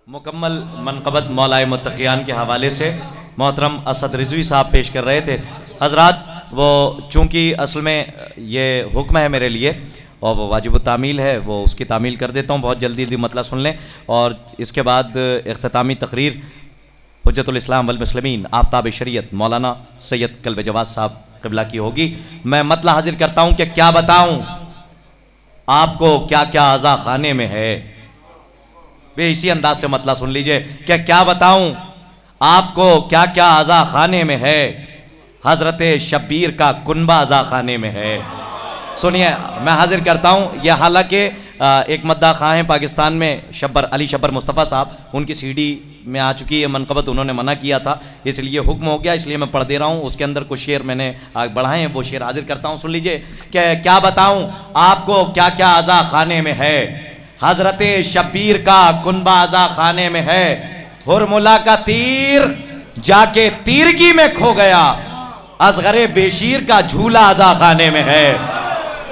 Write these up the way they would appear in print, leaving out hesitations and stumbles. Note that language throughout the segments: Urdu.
مکمل منقبت مولا متقیان کے حوالے سے محترم اسد رضوی صاحب پیش کر رہے تھے حضرات. وہ چونکہ اصل میں یہ حکم ہے میرے لیے اور وہ واجب التعمیل ہے، وہ اس کی تعمیل کر دیتا ہوں. بہت جلدی مطلع سن لیں اور اس کے بعد اختتامی تقریر حجت الاسلام والمسلمین آفتاب شریعت مولانا سید کلب جواد صاحب قبلہ کی ہوگی. میں مطلع حاضر کرتا ہوں کہ کیا بتاؤں آپ کو کیا کیا اعضاء خانے میں ہے. اسی انداز سے مطلع سن لیجئے کہ کیا بتاؤں آپ کو کیا کیا اعضاء خانے میں ہے. حضرت شبیر کا کنبہ اعضاء خانے میں ہے. سنیے میں حاضر کرتا ہوں. یہ حالانکہ ایک مداح خواہ ہیں پاکستان میں علی شبر مصطفیٰ صاحب، ان کی سی ڈی میں آ چکی ہے منقبت، انہوں نے منع کیا تھا اس لیے حکم ہو گیا، اس لیے میں پڑھ دے رہا ہوں. اس کے اندر کچھ شعر میں نے بڑھائے ہیں، وہ شعر حاضر کرتا ہوں. سن لیجئے کہ کیا بتاؤں آپ کو کیا کیا اعضاء خانے میں ہے. حضرت شبیر کا کنبہ اعضاء خانے میں ہے. ہرملا کا تیر جا کے تیرگی میں کھو گیا. اصغر بیشیر کا جھولا اعضاء خانے میں ہے.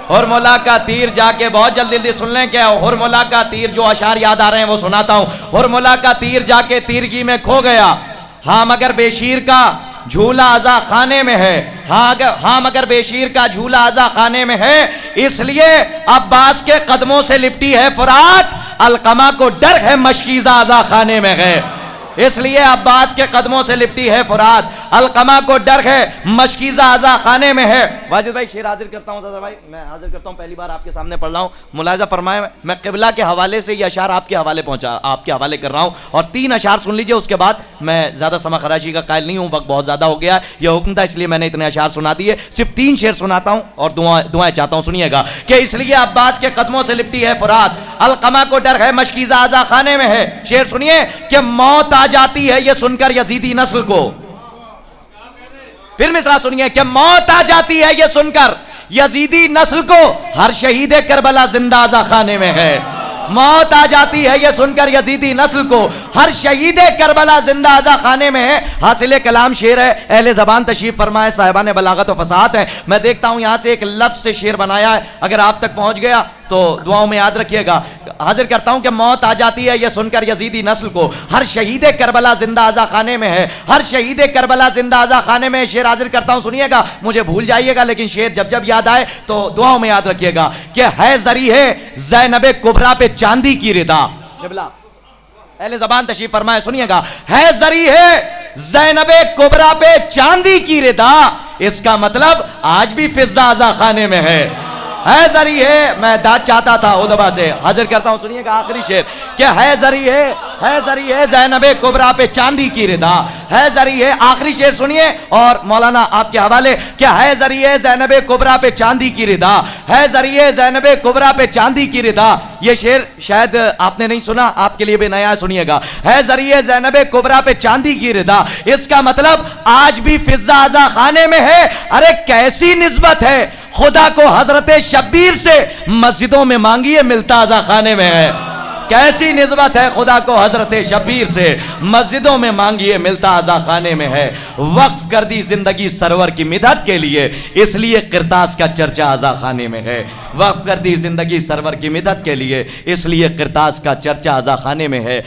ہرملا کا تیر جا کے بہت جلدی سن لیں کہ ہرملا کا تیر، جو اشعار یاد آ رہے ہیں وہ سناتا ہوں. ہرملا کا تیر جا کے تیرگی میں کھو گیا. ہاں مگر بیشیر کا جھولا اعضاء خانے میں ہے. ہاں مگر بیشیر کا جھولا اعضاء خانے میں ہے. اس لیے عباس کے قدموں سے لپٹی ہے فرات. القمہ کو ڈر ہے مشکیزہ اعضاء خانے میں ہے. اس لیے عباس کے قدموں سے لپٹی ہے فرات. القمہ کو ڈر ہے مشکیزہ اعضاء خانے میں ہے. واجد بھائی شعر حاضر کرتا ہوں. زدہ بھائی میں حاضر کرتا ہوں، پہلی بار آپ کے سامنے پڑھ رہا ہوں. ملاحظہ فرمائیں میں قبلہ کے حوالے سے یہ اشعار آپ کے حوالے کر رہا ہوں اور 3 اشعار سن لیجئے. اس کے بعد میں زیادہ سمع خراشی کا قائل نہیں ہوں، وقت بہت زیادہ ہو گیا. یہ حکم تھا اس لیے میں نے اتنے اشعار سنا دیے. صرف 3 شعر سناتا ہوں اور دعائیں چاہتا ہوں. سنیے گا کہ اس لیے عباس کے قدموں سے لپٹی ہے فرات. القمہ کو ڈر ہے مشکیزہ اعضاء خانے میں ہے. شعر سنیے کہ موت آ جاتی ہے یہ سن کر یزیدی نسل کو. پھر مصرع سنیے کہ موت آ جاتی ہے یہ سن کر یزیدی نسل کو. ہر شہید کربلا زندہ اعضاء خانے میں ہے. موت آ جاتی ہے یہ سن کر یزیدی نسل کو. ہر شہید کربلا زندہ اعضاء خانے میں ہے. حاصل کلام شعر ہے، اہل زبان تشریف فرمائے، صاحبان بلاغت و فصاحت ہے. میں دیکھتا ہوں یہاں سے ایک لفظ سے شعر بنایا ہے، اگر آپ تک پہنچ گیا تو دعاؤں میں یاد رکھیے گا. حاضر کرتا ہوں کہ موت آ جاتی ہے یہ سن کر یزیدی نسل کو. ہر شہید کربلا زندہ اعضاء خانے میں ہے. ہر شہید کربلا زندہ اعضاء خانے میں. شعر حاضر کرتا ہوں، سنیے گا. مجھے بھول جائیے گا لیکن شعر جب یاد آئے تو دعاؤں میں یاد رکھیے گا کہ ہے زری ہے زینب کبریٰ پہ چاندی کی ردا. اہل زبان تشریف فرمائے، سنیے گا. ہے زری ہے زینب کبریٰ پہ چاندی کی ردا. اس کا مطلب آج بھی فضہ اعضاء خانے میں ہے. ہے زری ہے، میں داد چاہتا تھا ادبا سے. حاضر کرتا ہوں، سنیے گا آخری شعر کہ ہے زری ہے زینب کبریٰ پہ چاندی کی ردا. ہے زری ہے، آخری شعر سنیے اور مولانا آپ کے حوالے کہ ہے زری ہے زینب کبریٰ پہ چاندی کی ردا. ہے زری ہے زینب کبریٰ پہ چاندی کی ردا. یہ شعر شاید آپ نے نہیں سنا، آپ کے لیے بھی نیا ہے، سنیے گا. ہے زری ہے زینب کبریٰ پہ چاندی کی ردا. اس کا مطلب آج بھی فضہ اعضاء خانے میں ہے. ارے کیسی نسبت ہے خدا کو حضرت شبیر سے مسجدوں میں مانگیے ملتا اعضاء خانے میں ہے. کیسی نسبت ہے خدا کو حضرت شبیر سے مسجدوں میں مانگیے ملتا اعضاء خانے میں ہے. وقف کر دی زندگی سرور کی مدحت کے لیے اس لیے قرطاس کا چرچا اعضاء خانے میں ہے. وقف کر دی زندگی سرور کی مدحت کے لیے اس لیے قرطاس کا چرچا اعضاء خانے میں ہے.